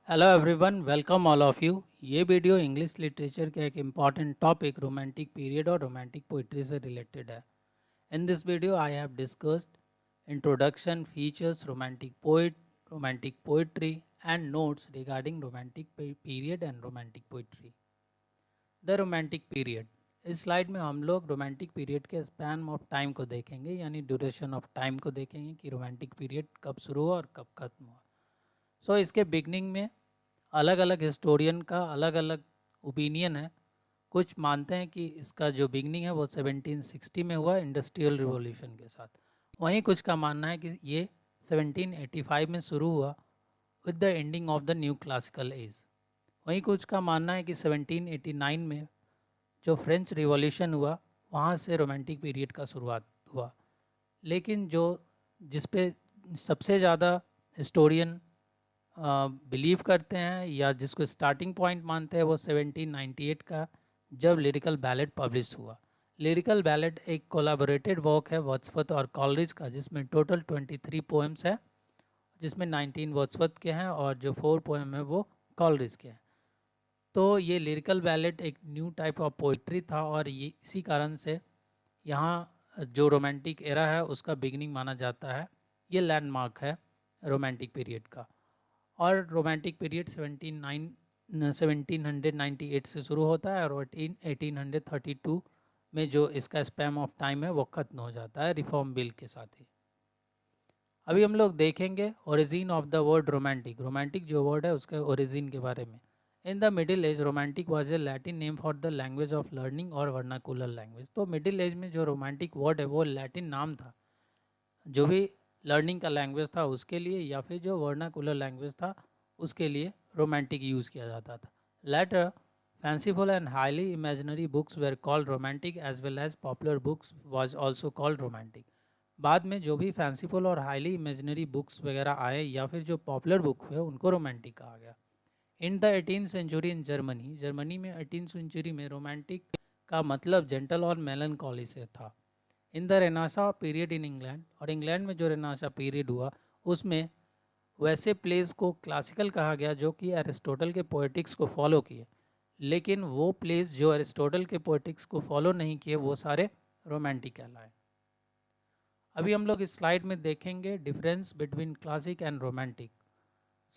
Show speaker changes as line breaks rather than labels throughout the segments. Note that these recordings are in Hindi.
Hello everyone, welcome all of you. ये वीडियो इंग्लिश लिटरेचर के एक इम्पॉर्टेंट टॉपिक रोमांटिक पीरियड और रोमांटिक पोइट्री से रिलेटेड है। In this video I have discussed introduction, features, romantic poet, romantic poetry and notes regarding romantic period and romantic poetry. The romantic period, इस स्लाइड में हम लोग रोमांटिक पीरियड के स्पैन ऑफ टाइम को देखेंगे, यानी ड्यूरेशन ऑफ टाइम को देखेंगे कि रोमांटिक पीरियड कब शुरू हुआ और कब खत्म हुआ। सो इसके बिगनिंग में अलग अलग हिस्टोरियन का अलग अलग ओपिनियन है। कुछ मानते हैं कि इसका जो बिगनिंग है वो 1760 में हुआ इंडस्ट्रियल रिवॉल्यूशन के साथ। वहीं कुछ का मानना है कि ये 1785 में शुरू हुआ with the ending of the new classical as. वहीं कुछ का मानना है कि 1789 में जो फ्रेंच रिवॉल्यूशन हुआ वहाँ से रोमांटिक पीरियड का शुरुआत हुआ। लेकिन जो जिस पे सबसे ज़्यादा हिस्टोरियन बिलीव करते हैं या जिसको स्टार्टिंग पॉइंट मानते हैं वो 1798 का, जब लिरिकल बैलेट पब्लिश हुआ। लिरिकल बैलेट एक कोलैबोरेटेड वर्क है वर्ड्सवर्थ और कॉलरिज का, जिसमें टोटल 23 पोएम्स है, जिसमें 19 वर्ड्सवर्थ के हैं और जो 4 पोएम है वो कॉलरिज के हैं। तो ये लिरिकल बैलेट एक न्यू टाइप ऑफ पोइट्री था और ये इसी कारण से यहाँ जो रोमांटिक एरा है उसका बिगिनिंग माना जाता है। ये लैंडमार्क है रोमांटिक पीरियड का। और रोमांटिक पीरियड 1798 से शुरू होता है और 1832 में जो इसका स्पैम ऑफ टाइम है वो खत्म हो जाता है रिफॉर्म बिल के साथ ही। अभी हम लोग देखेंगे origin of the word romantic. Romantic जो वर्ड है उसके ओरिजिन के बारे में। In the middle age romantic was a Latin name for the language of learning और वर्नाकुलर लैंग्वेज। तो मिडिल एज में जो रोमांटिक वर्ड है वो लैटिन नाम था, जो भी लर्निंग का लैंग्वेज था उसके लिए, या फिर जो वर्नाकुलर लैंग्वेज था उसके लिए रोमांटिक यूज़ किया जाता था। Later fanciful and highly imaginary books were called romantic as well as popular books was also called romantic. बाद में जो भी फैंसीफुल और हाईली इमेजिनरी बुक्स वगैरह आए या फिर जो पॉपुलर बुक हुए उनको रोमांटिक कहा गया। In the 18th century in Germany, Germany में 18th सेंचुरी में रोमांटिक का मतलब जेंटल और मेलनकॉली से था। In the renaissance period in England, और इंग्लैंड में जो रेनासा पीरियड हुआ उसमें वैसे प्लेस को क्लासिकल कहा गया जो कि एरिस्टोटल के पोएटिक्स को फॉलो किए, लेकिन वो प्लेस जो एरिस्टोटल के पोएटिक्स को फॉलो नहीं किए वो सारे रोमांटिक कहलाए। अभी हम लोग इस स्लाइड में देखेंगे difference between classic and romantic.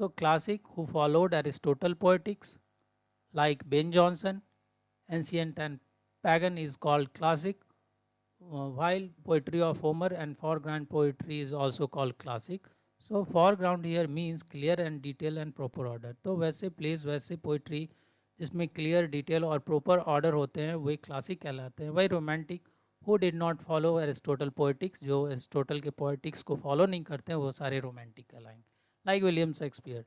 So classic who followed Aristotle poetics like Ben Jonson, ancient and pagan is called classic, while poetry of Homer and foreground poetry is also called classic. So foreground here means clear and detail and proper order. तो वैसे प्लेस वैसे पोइट्री जिसमें क्लियर डिटेल और प्रॉपर ऑर्डर होते हैं वही क्लासिक कहलाते हैं। वही romantic who did not follow Aristotle poetics, जो एरिस्टोटल के पोइटिक्स को फॉलो नहीं करते हैं वो सारे रोमांटिक कहलाएंगे। लाइक विलियम शेक्सपियर,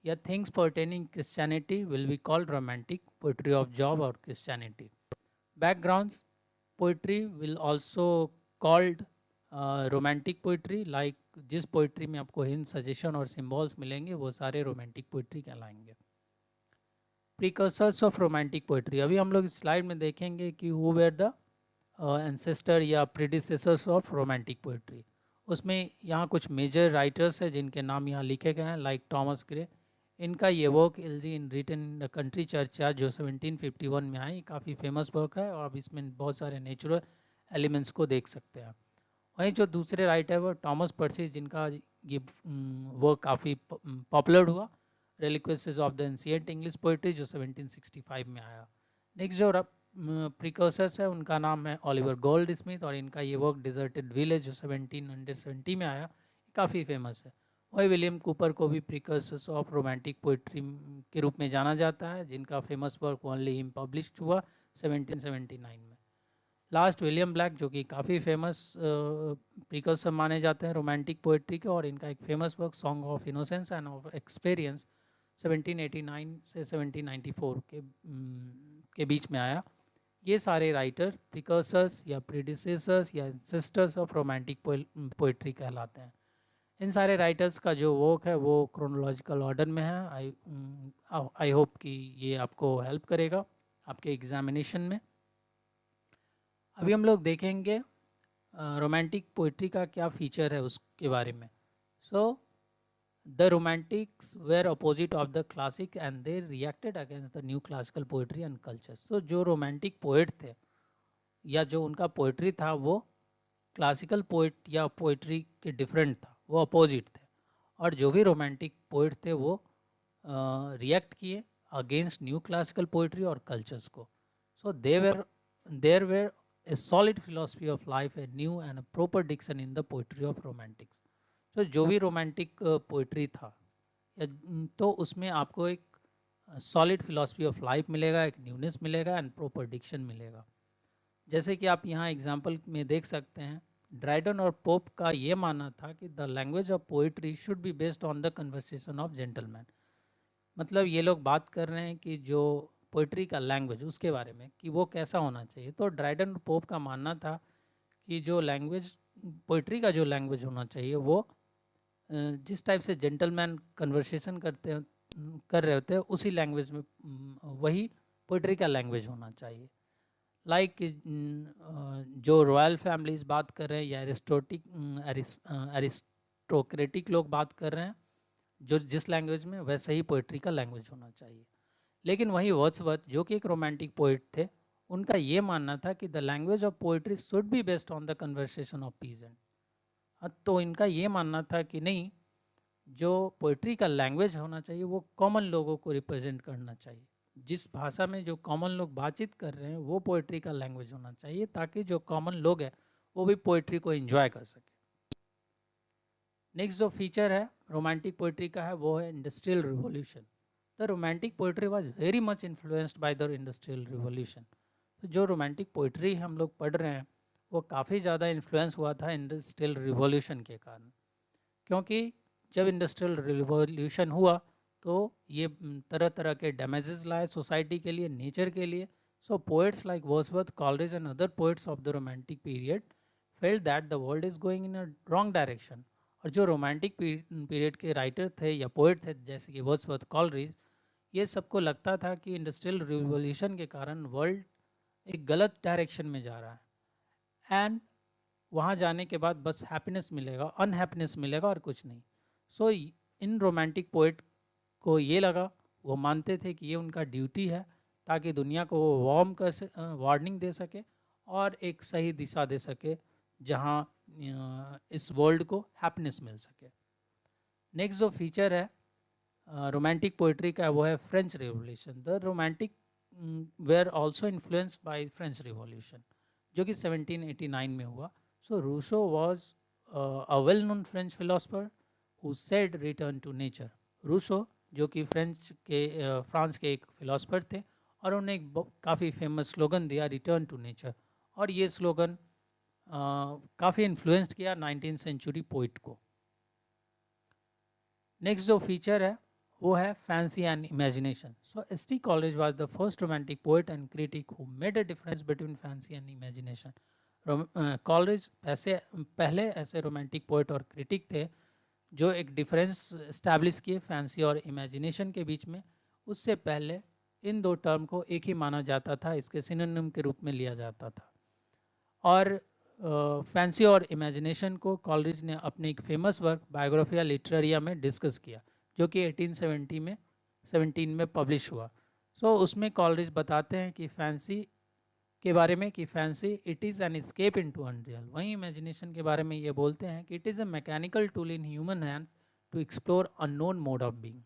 या things pertaining Christianity will be called romantic, poetry of Job और Christianity. Backgrounds, poetry will also called romantic poetry, like जिस पोइट्री में आपको हिंट, सजेशन और सिम्बॉल्स मिलेंगे वो सारे रोमांटिक पोइट्री कहलाएंगे। प्रिकर्सर्स ऑफ रोमांटिक पोइट्री, अभी हम लोग इस स्लाइड में देखेंगे कि हु वेर द एंसेस्टर या प्रीडिसेसर्स ऑफ रोमांटिक पोइट्री। उसमें यहाँ कुछ मेजर राइटर्स हैं जिनके नाम यहाँ लिखे गए हैं, लाइक थॉमस ग्रे। इनका ये work elegy in written in the country churchyard जो 1751 में आई, काफ़ी फेमस वर्क है और अब इसमें बहुत सारे नेचुरल एलिमेंट्स को देख सकते हैं। वहीं जो दूसरे राइटर वो थॉमस पर्सी, जिनका ये वर्क काफ़ी पॉपुलर हुआ, reliques of the ancient English poetry जो 1765 में आया। नेक्स्ट जो प्रिकर्सर्स है उनका नाम है ओलिवर गोल्ड स्मिथ, और इनका ये वर्क डिजर्टेड विलेज जो 1770 में आया, काफ़ी फेमस है। वही विलियम कूपर को भी प्रिकर्सर्स ऑफ रोमांटिक पोइट्री के रूप में जाना जाता है, जिनका famous work only him published हुआ 1779 में। लास्ट विलियम ब्लैक, जो कि काफ़ी फेमस प्रिकर्सर माने जाते हैं रोमांटिक पोइट्री के, और इनका एक famous work song of innocence end of experience 1789 से 1794 के बीच में आया। ये सारे राइटर प्रिकर्सर्स या प्रीडिसेसर्स या सिस्टर्स ऑफ रोमांटिक पोइट्री कहलाते हैं। इन सारे राइटर्स का जो वर्क है वो क्रोनोलॉजिकल ऑर्डर में है। आई होप कि ये आपको हेल्प करेगा आपके एग्जामिनेशन में। अभी हम लोग देखेंगे रोमांटिक पोइट्री का क्या फ़ीचर है उसके बारे में। सो The romantics were opposite of the classic and they reacted against the new classical poetry and culture. So जो romantic poet थे या जो उनका पोइट्री था वो क्लासिकल पोइट या पोइट्री के डिफरेंट था, वो अपोजिट थे. और जो भी रोमांटिक पोइट थे वो रिएक्ट किए अगेंस्ट न्यू क्लासिकल पोइट्री और कल्चर्स को. So there were a solid philosophy of life, a new and a proper diction in the poetry of romantics. तो जो भी रोमांटिक पोइट्री था या तो उसमें आपको एक सॉलिड फिलॉसफी ऑफ लाइफ मिलेगा, एक न्यूनेस मिलेगा एंड प्रॉपर डिक्शन मिलेगा. जैसे कि आप यहाँ एग्जाम्पल में देख सकते हैं, ड्राइडन और पोप का ये मानना था कि the language of poetry should be based on the conversation of gentleman. मतलब ये लोग बात कर रहे हैं कि जो पोइट्री का लैंग्वेज उसके बारे में कि वो कैसा होना चाहिए. तो ड्राइडन और पोप का मानना था कि जो लैंग्वेज पोइट्री का जो लैंग्वेज होना चाहिए वो जिस टाइप से जेंटलमैन कन्वर्सेशन कर रहे होते हैं उसी लैंग्वेज में वही पोइट्री का लैंग्वेज होना चाहिए. लाइक जो रॉयल फैमिलीज बात कर रहे हैं या एरिस्टोक्रेटिक लोग बात कर रहे हैं जो जिस लैंग्वेज में, वैसे ही पोइट्री का लैंग्वेज होना चाहिए. लेकिन वही वर्ड्सवर्थ जो कि एक रोमांटिक पोइट थे, उनका ये मानना था कि the language of poetry should be based on the conversation of peasant. तो इनका ये मानना था कि नहीं, जो पोइट्री का लैंग्वेज होना चाहिए वो कॉमन लोगों को रिप्रेजेंट करना चाहिए. जिस भाषा में जो कॉमन लोग बातचीत कर रहे हैं वो पोइट्री का लैंग्वेज होना चाहिए, ताकि जो कॉमन लोग हैं वो भी पोइट्री को एंजॉय कर सके. नेक्स्ट जो फीचर है रोमांटिक पोइट्री का है वो है industrial revolution. The romantic poetry was very much influenced by the industrial revolution. तो जो रोमांटिक पोइट्री हम लोग पढ़ रहे हैं वो काफ़ी ज़्यादा इन्फ्लुएंस हुआ था इंडस्ट्रियल रिवॉल्यूशन के कारण. क्योंकि जब इंडस्ट्रियल रिवॉल्यूशन हुआ तो ये तरह तरह के डैमेजेस लाए सोसाइटी के लिए, नेचर के लिए. So poets like Wordsworth, Coleridge and other poets of the romantic period felt that the world is going in a wrong direction. और जो रोमांटिक पीरियड के राइटर थे या पोइट थे जैसे कि वर्ड्सवर्थ, कॉलरिज, ये सबको लगता था कि इंडस्ट्रियल रिवॉल्यूशन के कारण वर्ल्ड एक गलत डायरेक्शन में जा रहा है एंड वहाँ जाने के बाद बस हैप्पीनेस मिलेगा, अनहैप्पीनेस मिलेगा और कुछ नहीं. सो इन रोमांटिक पोइट को ये लगा, वो मानते थे कि ये उनका ड्यूटी है ताकि दुनिया को वो वार्निंग दे सके और एक सही दिशा दे सके जहाँ इस वर्ल्ड को हैप्पीनेस मिल सके. नेक्स्ट जो फीचर है रोमांटिक पोइट्री का वो है French revolution. The romantic were also influenced by French revolution जो कि 1789 में हुआ. So Rousseau was a well known French philosopher who said return to nature. Rousseau जो कि फ्रांस के एक फिलोसफर थे और उन्होंने एक काफ़ी फेमस स्लोगन दिया, रिटर्न टू नेचर. और ये स्लोगन काफ़ी इन्फ्लुएंस्ड किया 19th सेंचुरी पोइट को. नेक्स्ट जो फीचर है वो है fancy and imagination. So ST. College was the first romantic poet and critic who made a difference between fancy and imagination. College पहले ऐसे रोमांटिक पोइट और क्रिटिक थे जो एक डिफरेंस इस्टेब्लिश किए फैंसी और इमेजिनेशन के बीच में. उससे पहले इन दो टर्म को एक ही माना जाता था, इसके सिनोनिम के रूप में लिया जाता था. और फैंसी और इमेजिनेशन को कॉलरिज ने अपने एक फेमस वर्क बायोग्राफिया लिटरेरिया में डिस्कस किया जो कि 1817 में पब्लिश हुआ. सो उसमें कॉलरिज बताते हैं कि फैंसी के बारे में कि fancy it is an escape into unreal. वहीं इमेजिनेशन के बारे में ये बोलते हैं कि it is a mechanical tool in human hands to explore unknown mode of being.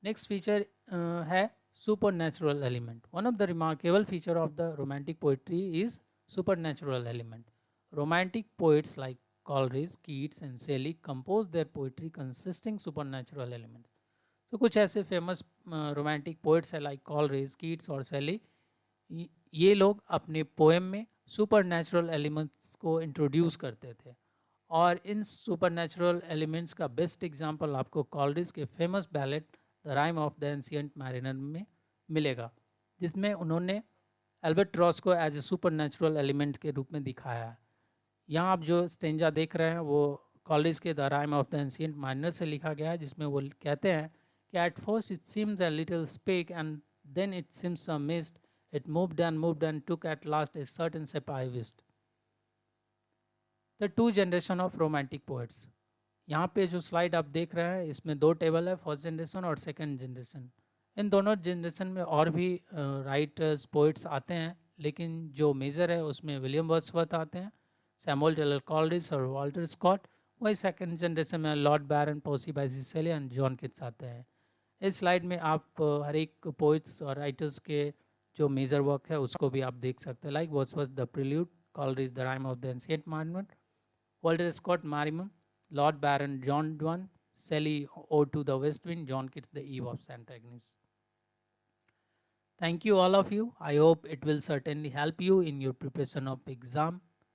Next feature है supernatural element. One of the remarkable feature of the romantic poetry is supernatural element. Romantic poets like Coleridge, Keats and Shelley compose their poetry consisting supernatural elements. तो कुछ ऐसे फेमस रोमांटिक पोइट्स हैं लाइक कॉलरिज, कीट्स और शेली. ये लोग अपने पोएम में सुपरनैचुरल एलिमेंट्स को इंट्रोड्यूस करते थे. और इन सुपरनैचुरल एलिमेंट्स का बेस्ट एग्जांपल आपको कॉलरिज के famous ballot the Rime of the Ancient mariner में मिलेगा, जिसमें उन्होंने एल्बाट्रॉस को एज ए सुपरनैचुरल एलिमेंट के रूप में दिखाया है. यहाँ आप जो स्टेंजा देख रहे हैं वो कॉलरिज के the Rime of the Ancient Mariner से लिखा गया है, जिसमें वो कहते हैं कि at first it seems a little speck and then it seems a mist, it moved and took at last a certain shape I wished. The two generation of romantic poets. यहाँ पे जो स्लाइड आप देख रहे हैं इसमें दो टेबल है, फर्स्ट जनरेशन और सेकंड जनरेशन। इन दोनों जनरेशन में और भी राइटर्स पोइट्स आते हैं, लेकिन जो मेजर है उसमें विलियम वर्ड्सवर्थ आते हैं, सैमुअल टेलर कॉलरिज और वाल्टर स्कॉट। वही सेकंड जनरेशन में Lord Byron, Percy Bysshe Shelley and John Keats आते हैं। इस स्लाइड में आप हर एक पोइट्स और राइटर्स के जो मेजर वर्क है उसको भी आप देख सकते हैं, like Wordsworth the Prelude, Coleridge the Rime of the Ancient monument, Walter Scott Marmion, Lord Baron John Dwan, Sally Ode to the West Wind, John Keats The Eve of St. Agnes. Thank you all of you. I hope it will certainly help you in your preparation of exam.